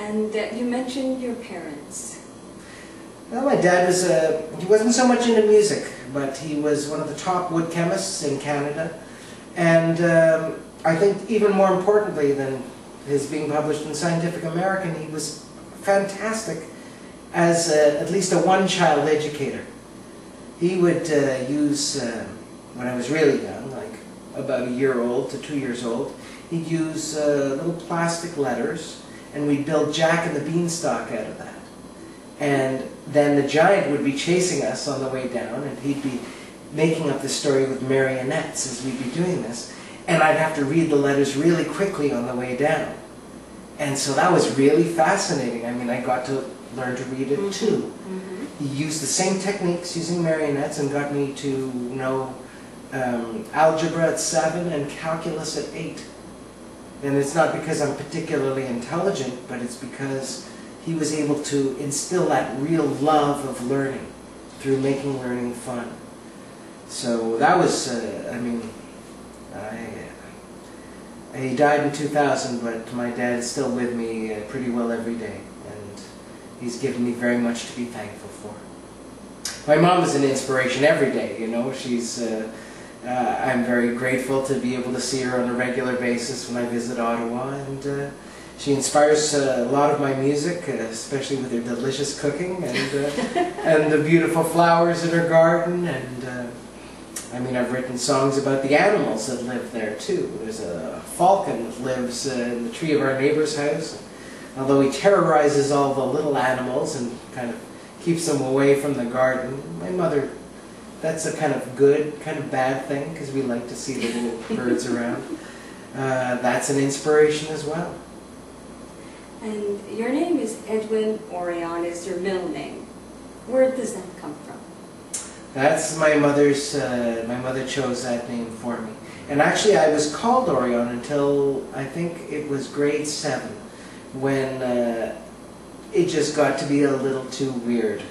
And you mentioned your parents. Well, my dad was, he wasn't so much into music, but he was one of the top wood chemists in Canada. And I think even more importantly than his being published in Scientific American, he was fantastic as at least a one-child educator. He would use, when I was really young, like about a year old to 2 years old, he'd use little plastic letters, and we'd build Jack and the Beanstalk out of that. And then the giant would be chasing us on the way down, and he'd be making up this story with marionettes as we'd be doing this. And I'd have to read the letters really quickly on the way down. And so that was really fascinating. I mean, I got to learn to read it too. He used the same techniques using marionettes and got me to know algebra at 7 and calculus at 8. And it's not because I'm particularly intelligent, but it's because he was able to instill that real love of learning through making learning fun. So that was, I mean, he died in 2000, but my dad is still with me pretty well every day, and he's given me very much to be thankful for. My mom is an inspiration every day, you know. She's, I'm very grateful to be able to see her on a regular basis when I visit Ottawa, and she inspires a lot of my music, especially with her delicious cooking and the beautiful flowers in her garden. And I mean, I've written songs about the animals that live there too. There's a falcon that lives in the tree of our neighbor's house. Although he terrorizes all the little animals and kind of keeps them away from the garden, my mother, that's a kind of good, kind of bad thing, because we like to see the little birds around. That's an inspiration as well. And your name is Edwin Orion, is your middle name. Where does that come from? That's my mother's, my mother chose that name for me. And actually I was called Orion until I think it was grade 7, when it just got to be a little too weird.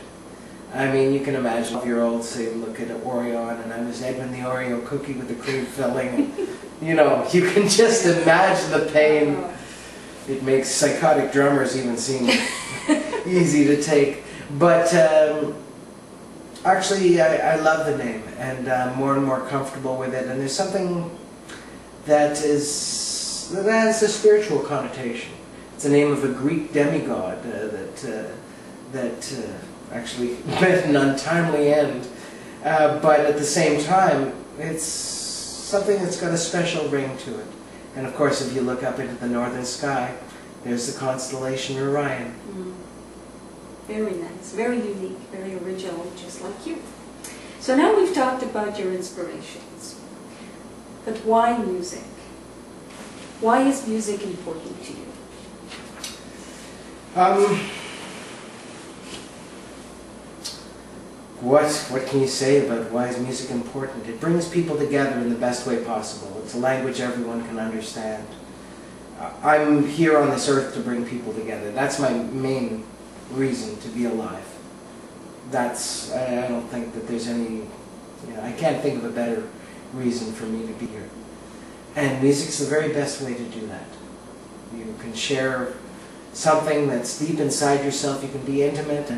I mean, you can imagine a 12-year-old saying, look at Orion, and I was Edwin the Oreo cookie with the cream filling. You know, you can just imagine the pain. It makes psychotic drummers even seem easy to take. But actually, I love the name, and I'm more and more comfortable with it. And there's something that has a spiritual connotation. It's the name of a Greek demigod that actually met an untimely end. But at the same time, it's something that's got a special ring to it. And of course, if you look up into the northern sky, there's the constellation Orion. Very nice, very unique, very original, just like you. So now we've talked about your inspirations. But why music? Why is music important to you? What can you say about why is music important? It brings people together in the best way possible. It's a language everyone can understand. I'm here on this earth to bring people together. That's my main reason to be alive. I don't think that there's any, you know, I can't think of a better reason for me to be here. And music's the very best way to do that. You can share something that's deep inside yourself. You can be intimate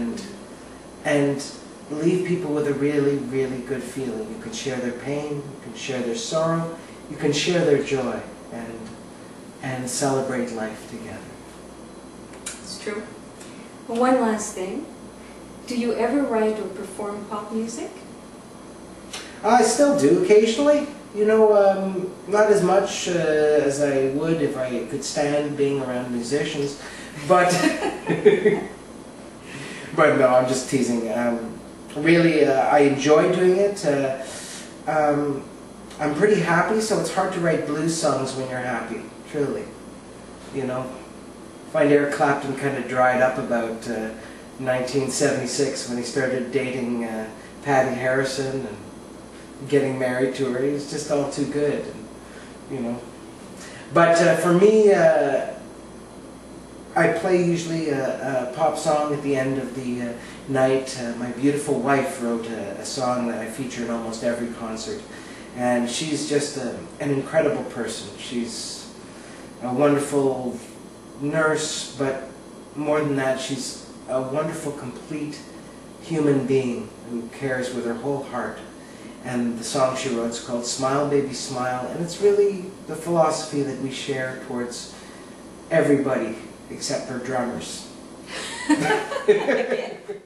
and leave people with a really, really good feeling. You can share their pain, you can share their sorrow, you can share their joy, and celebrate life together. It's true. Well, one last thing. Do you ever write or perform pop music? I still do occasionally. You know, not as much as I would if I could stand being around musicians, but but no, I'm just teasing. Really, I enjoy doing it. I'm pretty happy, so it's hard to write blues songs when you're happy, truly. You know, I find Eric Clapton kind of dried up about 1976 when he started dating Patty Harrison and getting married to her. He was just all too good, and, you know. But for me, I play usually a pop song at the end of the night. My beautiful wife wrote a song that I feature in almost every concert. And she's just an incredible person. She's a wonderful nurse, but more than that, she's a wonderful, complete human being who cares with her whole heart. And the song she wrote is called Smile Baby Smile, and it's really the philosophy that we share towards everybody except for drummers. Again.